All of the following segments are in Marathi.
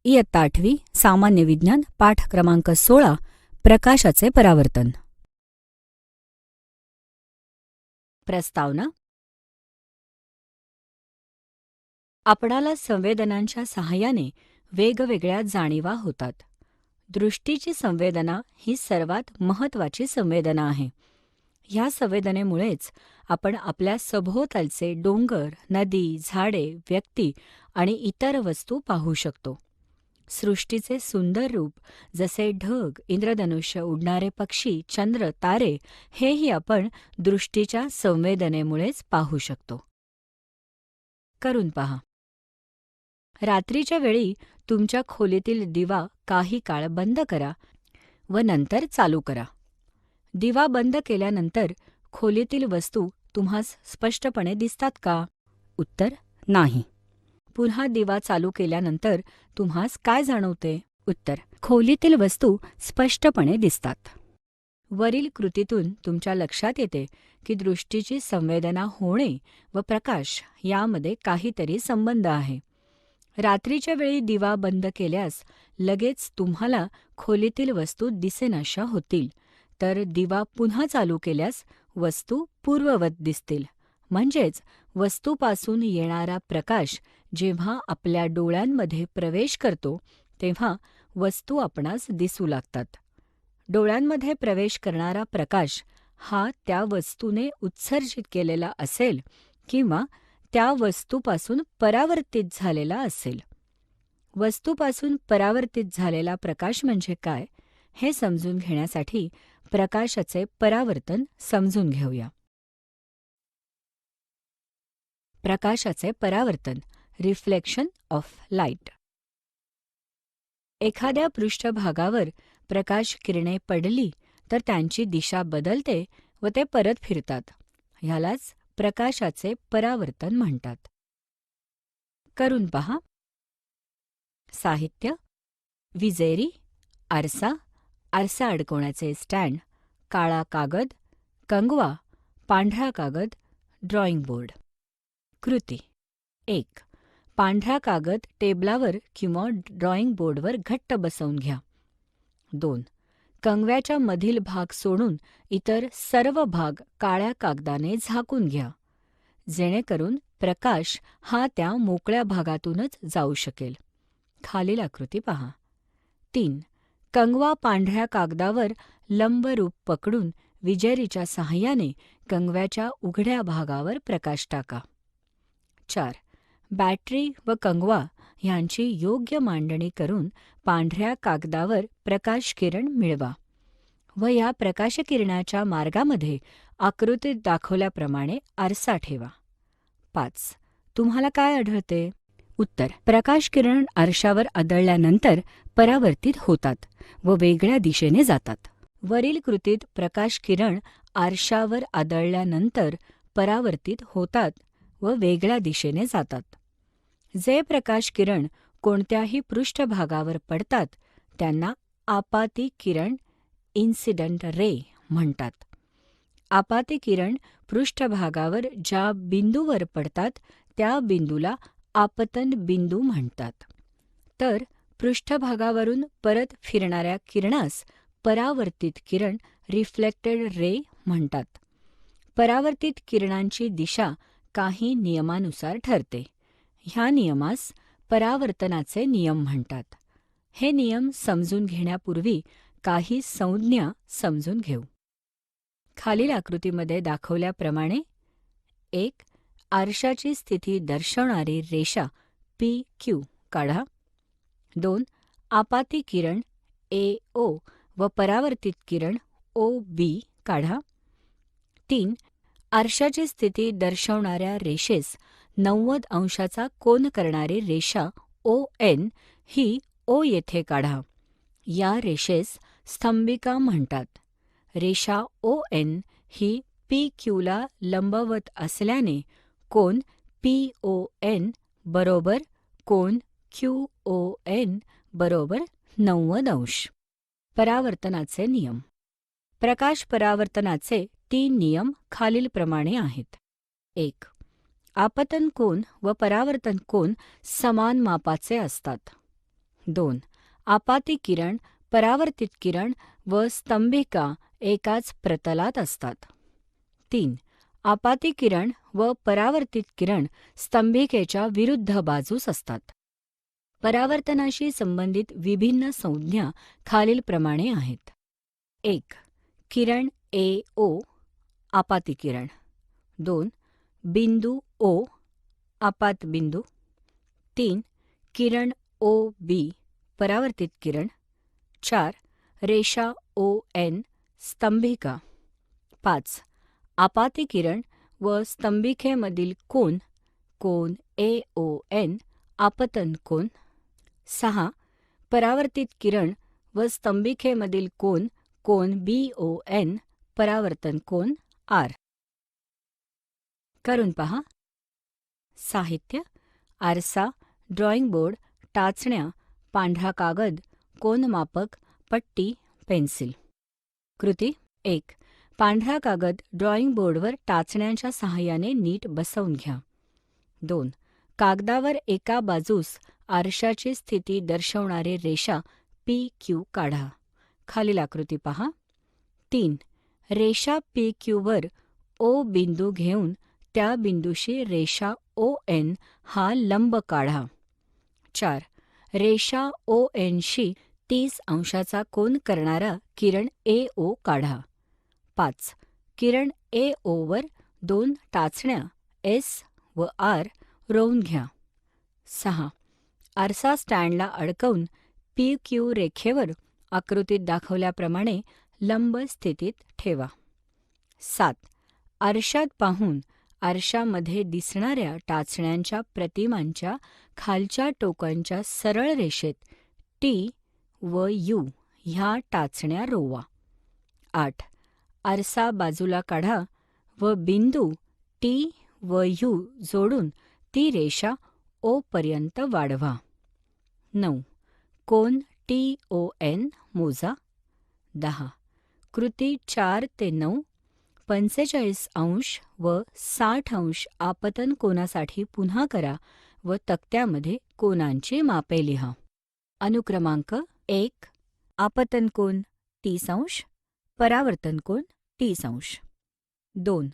इयत्ता 8वी सामान्य विज्ञान पाठ क्रमांक 16 प्रकाशाचे परावर्तन. प्रस्तावना. आपणाला संवेदनांच्या सहाय्याने वेगवेगळ्या जाणीवा होतात. दृष्टीची संवेदना ही सर्वात महत्त्वाची संवेदना आहे. ह्या संवेदनेमुळेच आपण आपल्या सभोवतालचे डोंगर, नदी, झाडे, व्यक्ती आणि इतर वस्तू पाहू शकतो. सृष्टीचे सुंदर रूप जसे ढग, इंद्रधनुष्य, उडणारे पक्षी, चंद्र, तारे हेही आपण दृष्टीच्या संवेदनेमुळेच पाहू शकतो. करून पहा. रात्रीच्या वेळी तुमच्या खोलीतील दिवा काही काळ बंद करा व नंतर चालू करा. दिवा बंद केल्यानंतर खोलीतील वस्तू तुम्हास स्पष्टपणे दिसतात का? उत्तर: नाही. पुन्हा दिवा चालू केल्यानंतर तुम्हास काय जाणवते? उत्तर: खोलीतील वस्तू स्पष्टपणे दिसतात. वरील कृतीतून तुमच्या लक्षात येते की दृष्टीची संवेदना होणे व प्रकाश यामध्ये काहीतरी संबंध आहे. रात्रीच्या वेळी दिवा बंद केल्यास लगेच तुम्हाला खोलीतील वस्तू दिसेनाशा होतील, तर दिवा पुन्हा चालू केल्यास वस्तू पूर्ववत दिसतील. म्हणजेच वस्तूपासून येणारा प्रकाश जेव्हा आपल्या डोळ्यांमध्ये प्रवेश करतो तेव्हा वस्तू आपणास दिसू लागतात. डोळ्यांमध्ये प्रवेश करणारा प्रकाश हा त्या वस्तूने उत्सर्जित केलेला असेल किंवा त्या वस्तूपासून परावर्तित झालेला असेल. वस्तूपासून परावर्तित झालेला प्रकाश म्हणजे काय हे समजून घेण्यासाठी प्रकाशाचे परावर्तन समजून घेऊया. प्रकाशाचे परावर्तन, रिफ्लेक्शन ऑफ लाईट. एखाद्या पृष्ठभागावर प्रकाश किरणे पडली तर त्यांची दिशा बदलते व ते परत फिरतात. ह्यालाच प्रकाशाचे परावर्तन म्हणतात. करून पहा. साहित्य: विजेरी, आरसा, आरसा अडकवण्याचे स्टँड, काळा कागद, कंगवा, पांढरा कागद, ड्रॉइंग बोर्ड. कृती: 1. पांढरा कागद टेबलावर किंवा ड्रॉइंग बोर्डवर घट्ट बसवून घ्या. 2. कंगव्याच्या मधील भाग सोडून इतर सर्व भाग काळ्या कागदाने झाकून घ्या, जेणेकरून प्रकाश हा त्या मोकळ्या भागातूनच जाऊ शकेल. खालील आकृती पहा. 3. कंगवा पांढऱ्या कागदावर लंबरूप पकडून विजेरीच्या सहाय्याने कंगव्याच्या उघड्या भागावर प्रकाश टाका. 4. बॅटरी व कंगवा ह्यांची योग्य मांडणी करून पांढऱ्या कागदावर प्रकाशकिरण मिळवा व या प्रकाशकिरणाच्या मार्गामध्ये आकृतीत दाखवल्याप्रमाणे आरसा ठेवा. 5. तुम्हाला काय आढळते? उत्तर: प्रकाशकिरण आरशावर आदळल्यानंतर परावर्तित होतात व वेगळ्या दिशेने जातात. वरील कृतीत प्रकाशकिरण आरशावर आदळल्यानंतर परावर्तित होतात व वेगळ्या दिशेने जातात. जे प्रकाशकिरण कोणत्याही पृष्ठभागावर पडतात त्यांना आपाती किरण, इन्सिडंट रे म्हणतात. आपाती किरण पृष्ठभागावर ज्या बिंदूवर पडतात त्या बिंदूला आपतन बिंदू म्हणतात. तर पृष्ठभागावरून परत फिरणाऱ्या किरणास परावर्तित किरण, रिफ्लेक्टेड रे म्हणतात. परावर्तित किरणांची दिशा काही नियमानुसार ठरते. ह्या नियमास परावर्तनाचे नियम म्हणतात. हे नियम समजून घेण्यापूर्वी काही संज्ञा समजून घेऊ. खालील आकृतीमध्ये दाखवल्याप्रमाणे 1. आरशाची स्थिती दर्शवणारी रेषा PQ काढा. 2. आपाती किरण AO व परावर्तित किरण OB काढा. 3. आरशाची स्थिती दर्शवणाऱ्या रेषेस 90 अंशाचा कोन करणारी रेषा ON ही O येथे काढा. या रेषेस स्तंभिका म्हणतात. रेषा ON ही PQला लंबवत असल्याने कोन PON बरोबर कोन QON बरोबर 90 अंश. परावर्तनाचे नियम. प्रकाश परावर्तनाचे 3 नियम खालीलप्रमाणे आहेत. 1. आपतन कोन व परावर्तन कोन समान मापाचे असतात. 2. आपाती किरण, परावर्तित किरण व स्तंभिका एकाच प्रतलात असतात. 3. आपाती किरण व परावर्तित किरण स्तंभिकेच्या विरुद्ध बाजूस असतात. परावर्तनाशी संबंधित विभिन्न संज्ञा खालीलप्रमाणे आहेत. 1. किरण ए ओ, आपाती किरण. 2. बिंदू ओ, आपात बिंदू. 3. किरण ओ बी, परावर्तित किरण. 4. रेषा ओ एन, स्तंभिका. 5. आपाती किरण व स्तंभिकेमधील कोन, कोन ए ओ एन, आपतन कोन. 6. परावर्तित किरण व स्तंभिकेमधील कोन, कोन बी ओ एन, परावर्तन कोन आर. करून पहा. साहित्य: आरसा, ड्रॉइंग बोर्ड, टाचण्या, पांढरा कागद, कोनमापक, पट्टी, पेन्सिल. कृती 1. पांढरा कागद ड्रॉइंग बोर्डवर टाचण्यांच्या सहाय्याने नीट बसवून घ्या. 2. कागदावर एका बाजूस आरशाची स्थिती दर्शवणारी रेषा पी क्यू काढा. खालील आकृती पहा. 3. रेषा पी क्यूवर ओ बिंदू घेऊन त्या बिंदूशी रेषा ओ एन हा लंब काढा. 4. रेषा ओ एनशी 30 अंशाचा कोन करणारा किरण ए ओ काढा. 5. किरण ए ओवर 2 टाचण्या एस व आर रोवून घ्या. 6. आरसा स्टँडला अडकवून पी क्यू रेखेवर आकृतीत दाखवल्याप्रमाणे लंब स्थितीत ठेवा. 7. आरशात पाहून आरशामध्ये दिसणाऱ्या टाचण्यांच्या प्रतिमांच्या खालच्या टोकांच्या सरळ रेषेत टी व यू ह्या टाचण्या रोवा. 8. आरसा बाजूला काढा व बिंदू टी व यू जोडून ती रेषा ओ पर्यंत वाढवा. 9. कोन टी ओ एन मोजा. 10. कृती 4 ते 9 45 अंश व 60 अंश आपतन कोनासाठी पुन्हा करा व तक्त्यामध्ये कोनांची मापे लिहा. अनुक्रमांक 1. आपतन कोन 30 अंश, परावर्तन कोन 30 अंश. 2.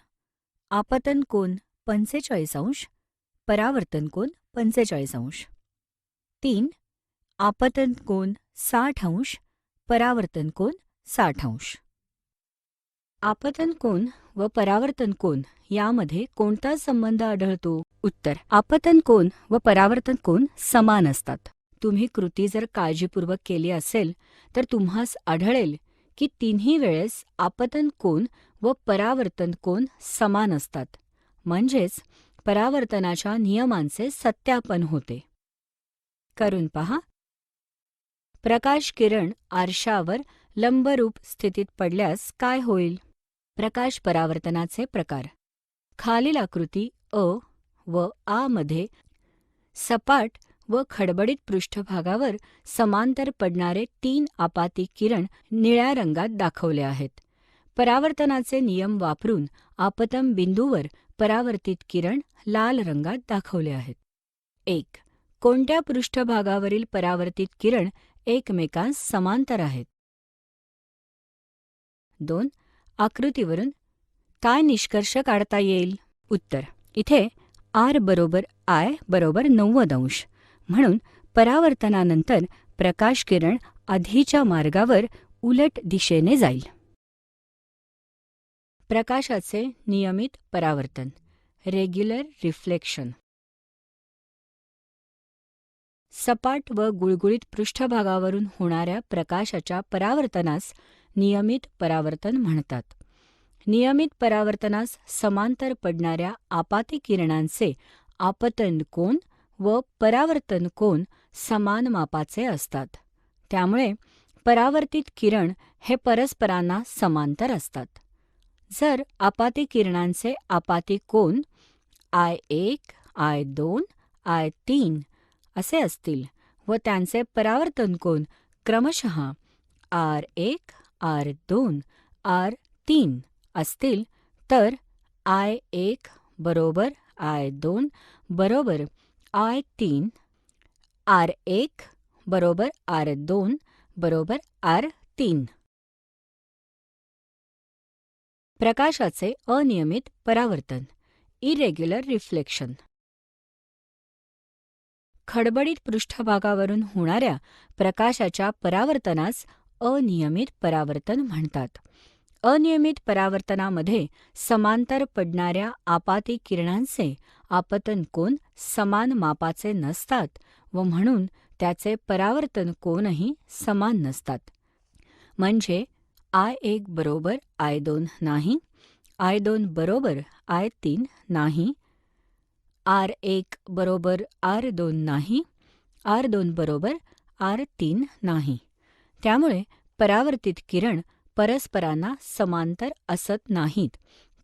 आपतन कोन 45 अंश, परावर्तन कोन 45 अंश. 3. आपतन कोन 60 अंश, परावर्तन कोन 60 अंश. आपतन कोन व परावर्तन कोन यामध्ये कोणता संबंध आढळतो? उत्तर: आपतन कोन व परावर्तन कोन समान असतात. तुम्ही कृती जर काळजीपूर्वक केली असेल तर तुम्हास आढळेल की तिन्ही वेळेस आपतन कोन व परावर्तन कोन समान असतात, म्हणजेच परावर्तनाच्या नियमांचे सत्यापन होते. करून पहा. प्रकाश किरण आरशावर लंबरूप स्थितीत पडल्यास काय होईल? प्रकाश परावर्तनाचे प्रकार. खालील आकृती अ व आ मध्ये सपाट व खडबडीत पृष्ठभागावर समांतर पडणारे 3 आपाती किरण निळ्या रंगात दाखवले आहेत. परावर्तनाचे नियम वापरून आपतन बिंदूवर परावर्तित किरण लाल रंगात दाखवले आहेत. 1. कोणत्या पृष्ठभागावरील परावर्तित किरण एकमेकांस समांतर आहेत? 2. आकृतीवरून काय निष्कर्ष काढता येईल? उत्तर: इथे आर बरोबर आय बरोबर 90 अंश, म्हणून परावर्तनानंतर प्रकाश किरण आधीच्या मार्गावर उलट दिशेने जाईल. प्रकाशाचे नियमित परावर्तन, रेग्युलर रिफ्लेक्शन. सपाट व गुळगुळीत पृष्ठभागावरून होणाऱ्या प्रकाशाच्या परावर्तनास नियमित परावर्तन म्हणतात. नियमित परावर्तनास समांतर पडणाऱ्या आपाती किरणांचे आपतन कोन व परावर्तन कोन समान मापाचे असतात. त्यामुळे परावर्तित किरण हे परस्परांना समांतर असतात. जर आपाती किरणांचे आपाती कोन I1, I2, I3 असे असतील व त्यांचे परावर्तन कोन क्रमशः R1, R2, R3 असतील तर I1 बरोबर I2 बरोबर I3, R1 बरोबर R2 बरोबर R3. प्रकाशाचे अनियमित परावर्तन, इरेग्युलर रिफ्लेक्शन. खडबडीत पृष्ठभागावरून होणाऱ्या प्रकाशाच्या परावर्तनास अनियमित परावर्तन म्हणतात. अनियमित परावर्तनामध्ये समांतर पडणाऱ्या आपाती किरणांचे आपतन कोन समान मापाचे नसतात व म्हणून त्याचे परावर्तन कोनही समान नसतात. म्हणजे I1 बरोबर I2 नाही, I2 बरोबर I3 नाही, R1 बरोबर R2 नाही, R2 बरोबर R3 नाही. त्यामुळे परावर्तित किरण परस्परांना समांतर असत नाहीत,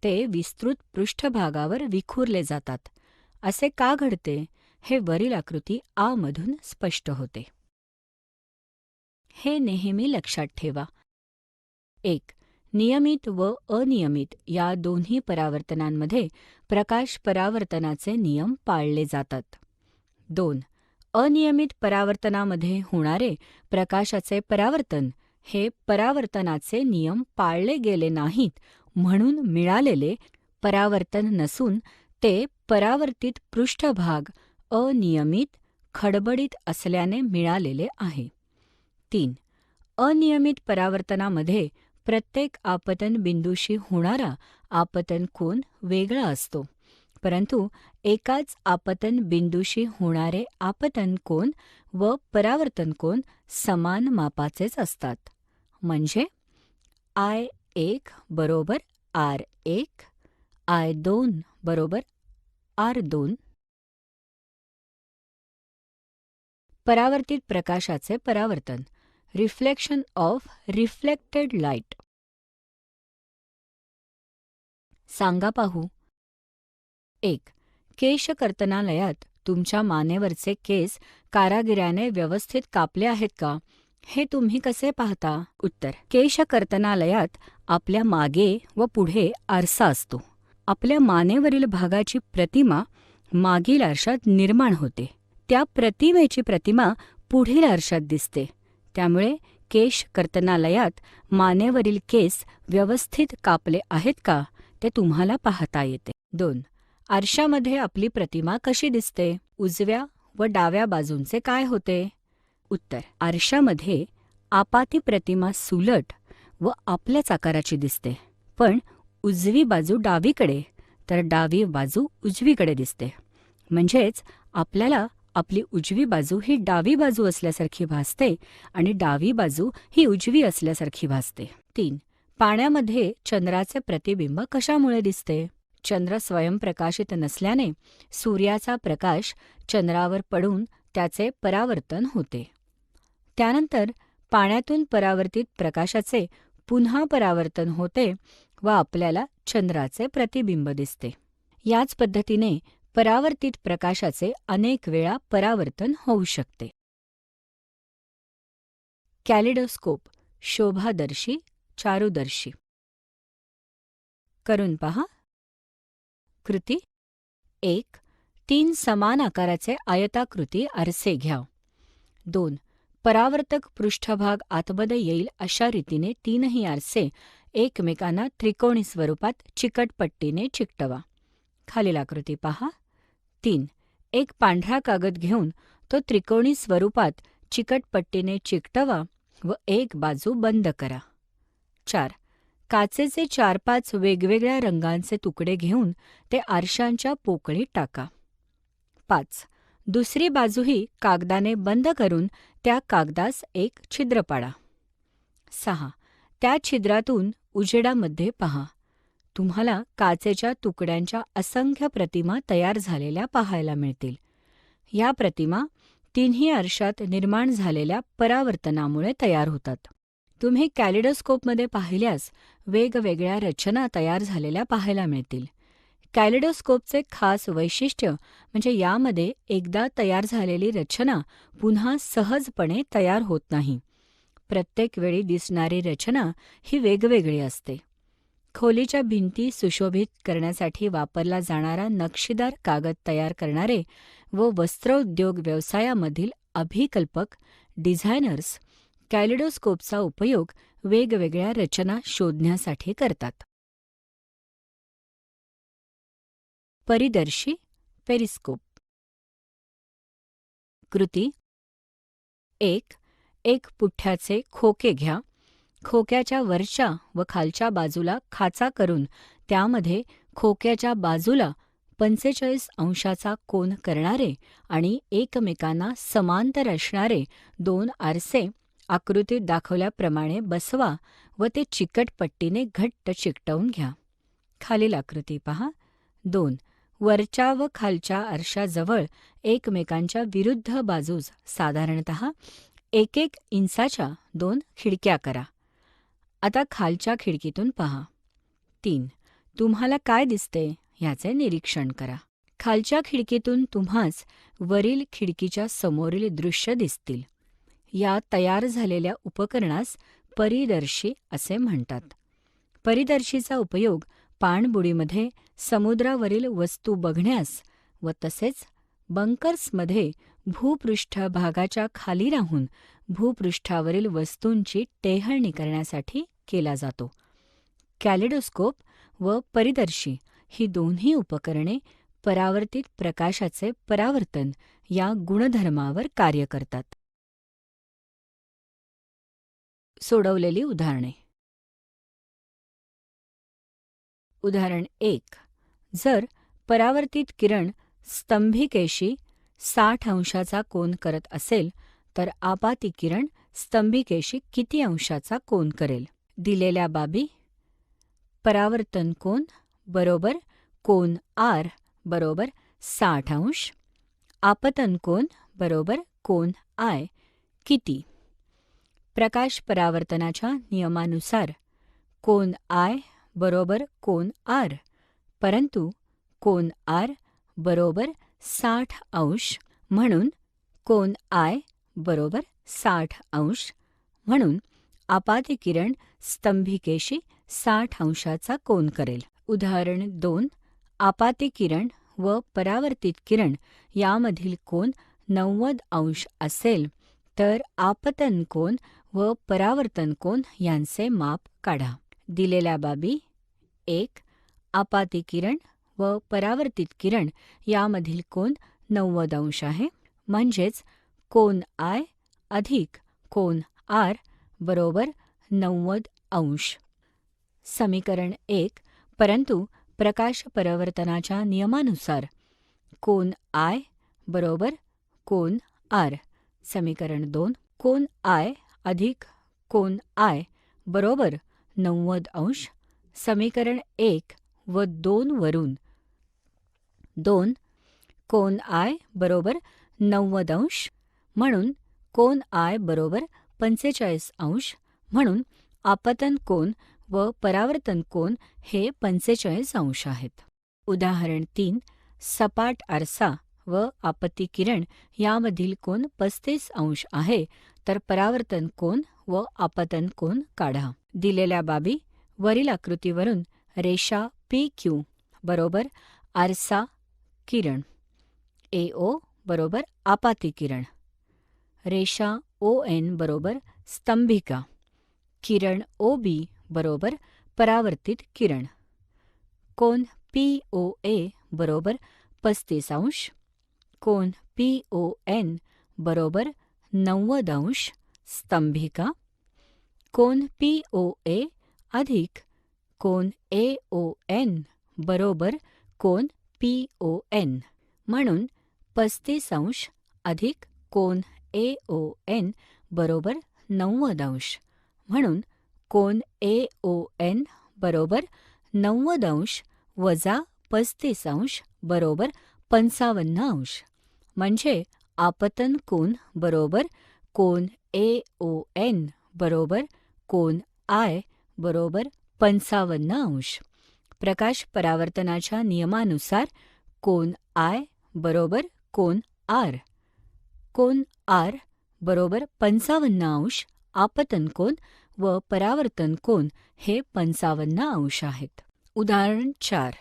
ते विस्तृत पृष्ठभागावर विखुरले जातात. असे का घडते हे वरील आकृती आ मधून स्पष्ट होते. हे नेहमी लक्षात ठेवा. 1. नियमित व अनियमित या दोन्ही परावर्तनांमध्ये प्रकाश परावर्तनाचे नियम पाळले जातात. 2. अनियमित परावर्तनामध्ये होणारे प्रकाशाचे परावर्तन हे परावर्तनाचे नियम पाळले गेले नाहीत म्हणून मिळालेले परावर्तन नसून ते परावर्तित पृष्ठभाग अनियमित, खडबडीत असल्याने मिळालेले आहे. 3. अनियमित परावर्तनामध्ये प्रत्येक आपतन बिंदूशी होणारा आपतन कोन वेगळा असतो, परंतु एकाच आपतन बिंदूशी होणारे आपतन कोन व परावर्तन कोन समान मापाचेच असतात. म्हणजे I1 बरोबर R1, I2 बरोबर R2. परावर्तित प्रकाशाचे परावर्तन, रिफ्लेक्शन ऑफ रिफ्लेक्टेड लाईट. सांगा पाहू. 1. केश कर्तनालयात तुमच्या मानेवरचे केस कारागिराने व्यवस्थित कापले आहेत का, हे तुम्ही कसे पाहता? उत्तर. केश कर्तनालयात आपल्या मागे व पुढे आरसा असतो. आपल्या मानेवरील भागाची प्रतिमा मागील आरशात निर्माण होते. त्या प्रतिमेची प्रतिमा पुढील आरशात दिसते. त्यामुळे केश कर्तनालयात मानेवरील केस व्यवस्थित कापले आहेत का ते तुम्हाला पाहता येते. 2. आरशामध्ये आपली प्रतिमा कशी दिसते? उजव्या व डाव्या बाजूंचे काय होते? उत्तर. आरशामध्ये आपाती प्रतिमा सुलट व आपल्याच आकाराची दिसते, पण उजवी बाजू डावीकडे तर डावी बाजू उजवीकडे दिसते. म्हणजेच आपल्याला आपली उजवी बाजू ही डावी बाजू असल्यासारखी भासते आणि डावी बाजू ही उजवी असल्यासारखी भासते. 3. पाण्यामध्ये चंद्राचे प्रतिबिंब कशामुळे दिसते? चंद्र स्वयंप्रकाशित नसल्याने सूर्याचा प्रकाश चंद्रावर पडून त्याचे परावर्तन होते. त्यानंतर पाण्यातून परावर्तित प्रकाशाचे पुन्हा परावर्तन होते व आपल्याला चंद्राचे प्रतिबिंब दिसते. याच पद्धतीने परावर्तित प्रकाशाचे अनेक वेळा परावर्तन होऊ शकते. कॅलिडोस्कोप, शोभादर्शी, चारुदर्शी. करून पहा. कृती. 1. 3 समान आकाराचे आयताकृती आरसे घ्या. 2. परावर्तक पृष्ठभाग आतमध्ये येईल अशा रीतीने तीनही आरसे एकमेकांना त्रिकोणी स्वरूपात चिकट पट्टीने चिकटवा. खालील आकृती पहा. 3. एक पांढरा कागद घेऊन तो त्रिकोणी स्वरूपात चिकट पट्टीने चिकटवा व एक बाजू बंद करा. 4. काचेचे 4-5 वेगवेगळ्या रंगांचे तुकडे घेऊन ते आरशांच्या पोकळीत टाका. 5. दुसरी बाजूही कागदाने बंद करून त्या कागदास एक छिद्र पाडा. 6. त्या छिद्रातून उजेडामध्ये पहा. तुम्हाला काचेच्या तुकड्यांच्या असंख्य प्रतिमा तयार झालेल्या पाहायला मिळतील. या प्रतिमा तिन्ही आरशात निर्माण झालेल्या परावर्तनामुळे तयार होतात. तुम्ही कॅलिडोस्कोपमध्ये पाहिल्यास वेगवेगळ्या रचना तयार झालेल्या पाहायला मिळतील. कॅलिडोस्कोपचे खास वैशिष्ट्य म्हणजे यामध्ये एकदा तयार झालेली रचना पुन्हा सहजपणे तयार होत नाही. प्रत्येक वेळी दिसणारी रचना ही वेगवेगळी असते. खोलीच्या भिंती सुशोभित करण्यासाठी वापरला जाणारा नक्षीदार कागद तयार करणारे व वस्त्रोद्योग व्यवसायामधील अभिकल्पक डिझायनर्स कॅलिडोस्कोपचा उपयोग वेगवेगळ्या रचना शोधण्यासाठी करतात. परिदर्शी पेरिस्कोप. कृती 1. एक पुठ्ठ्याचे खोके घ्या. खोक्याच्या वरच्या व खालच्या बाजूला खाचा करून त्यामध्ये खोक्याच्या बाजूला 45 अंशाचा कोन करणारे आणि एकमेकांना समांतर असणारे 2 आरसे आकृतीत दाखवल्याप्रमाणे बसवा व ते चिकट पट्टीने घट्ट चिकटवून घ्या. खालील आकृती पहा. 2. वरच्या व खालच्या आरशाजवळ एकमेकांच्या विरुद्ध बाजूस साधारणतः 1 इंचाच्या 2 खिडक्या करा. आता खालच्या खिडकीतून पहा. 3. तुम्हाला काय दिसते ह्याचे निरीक्षण करा. खालच्या खिडकीतून तुम्हास वरील खिडकीच्या समोरील दृश्य दिसतील. या तयार झालेल्या उपकरणास परिदर्शी असे म्हणतात. परिदर्शीचा उपयोग पाणबुडीमध्ये समुद्रावरील वस्तू बघण्यास व तसेच बंकर्समध्ये भूपृष्ठभागाच्या खाली राहून भूपृष्ठावरील वस्तूंची टेहळणी करण्यासाठी केला जातो. कॅलिडोस्कोप व परिदर्शी ही दोन्ही उपकरणे परावर्तित प्रकाशाचे परावर्तन या गुणधर्मावर कार्य करतात. सोडवलेली उदाहरणे. उदाहरण 1. जर परावर्तित किरण स्तंभिकेशी 60 अंशाचा कोन करत असेल तर आपाती किरण स्तंभिकेशी किती अंशाचा कोन करेल? दिलेल्या बाबी: परावर्तन कोन बरोबर कोन आर बरोबर 60 अंश, आपतन कोन बरोबर कोन आय किती? प्रकाश परावर्तनाच्या नियमानुसार कोन आय बरोबर कोन आर, परंतु कोन आर बरोबर 60 अंश म्हणून कोन आय बरोबर 60 अंश म्हणून आपाती किरण स्तंभिकेशी 60 अंशाचा कोन करेल. उदाहरण 2. आपाती किरण व परावर्तित किरण यामधील कोन 90 अंश असेल तर आपतन कोन व परावर्तन कोन यांचे माप काढा. दिलेल्या बाबी: 1. आपाती किरण व परावर्तित किरण यामधील कोन 90 अंश आहे, म्हणजेच कोन आय अधिक कोन आर बरोबर 90 अंश. समीकरण 1. परंतु प्रकाश परावर्तनाच्या नियमानुसार कोन आय बरोबर कोन आर. समीकरण 2. कोन आय अधिक कोन आय बरोबर 90 अंश. समीकरण 1 व 2 वरून 2. कोन आय बरोबर 90 अंश म्हणून कोन आय बरोबर 45 अंश म्हणून आपतन कोन व परावर्तन कोन हे 45 अंश आहेत. उदाहरण 3. सपाट आरसा व आपती किरण यामधील कोन 35 अंश आहे तर परावर्तन कोन व आपतन कोन काढा. दिलेल्या बाबी: वरील आकृतीवरून रेषा PQ बरोबर आरसा किरण, AO बरोबर आपाती किरण, रेषा ON बरोबर स्तंभिका, किरण OB बरोबर परावर्तित किरण, कोन POA बरोबर 35 अंश, कोन PON बरोबर 90 अंश स्तंभिका, कोन POA अधिक कोन AON बरोबर कोन PON म्हणून 35 अंश अधिक कोन AON बरोबर 90 अंश म्हणून कोन AON बरोबर 90 अंश वजा 35 अंश बरोबर 55 अंश म्हणजे आपतन कोन बरोबर कोन AON बरोबर कोन आय बरोबर 55 अंश. प्रकाश परावर्तनाच्या नियमानुसार कोन आय बरोबर कोन आर. कोन आर बरोबर 55 अंश आपतन कोन व परावर्तन कोन हे 55 अंश आहेत. उदाहरण 4.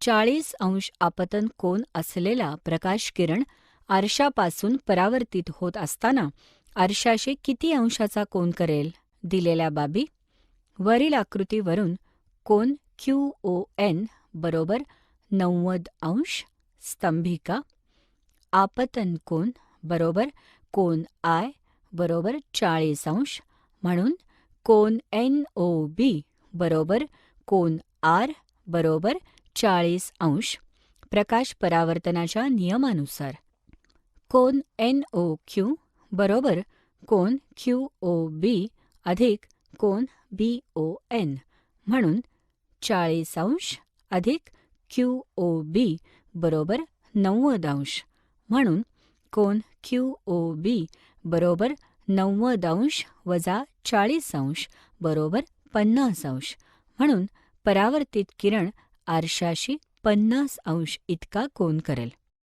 40 अंश आपतन कोन असलेला प्रकाश किरण आरशापासून परावर्तित होत असताना आरशाशी किती अंशाचा कोन करेल? दिलेल्या बाबी: वरील आकृतीवरून कोन QON बरोबर 90 अंश, स्तंभिका. आपतन कोन बरोबर कोन I बरोबर 40 अंश, म्हणून कोन NOB बरोबर कोन R बरोबर 40 अंश. प्रकाश परावर्तनाच्या नियमानुसार कोन NOQ बरोबर कोन QOB अधिक कोन BON, म्हणून 40 अंश अधिक QOB बरोबर 90 अंश, म्हणून कोन QOB बरोबर 90 अंश वजा 40 अंश बरोबर 50 अंश, म्हणून परावर्तित किरण आरशाशी 50 अंश इतका कोन करेल.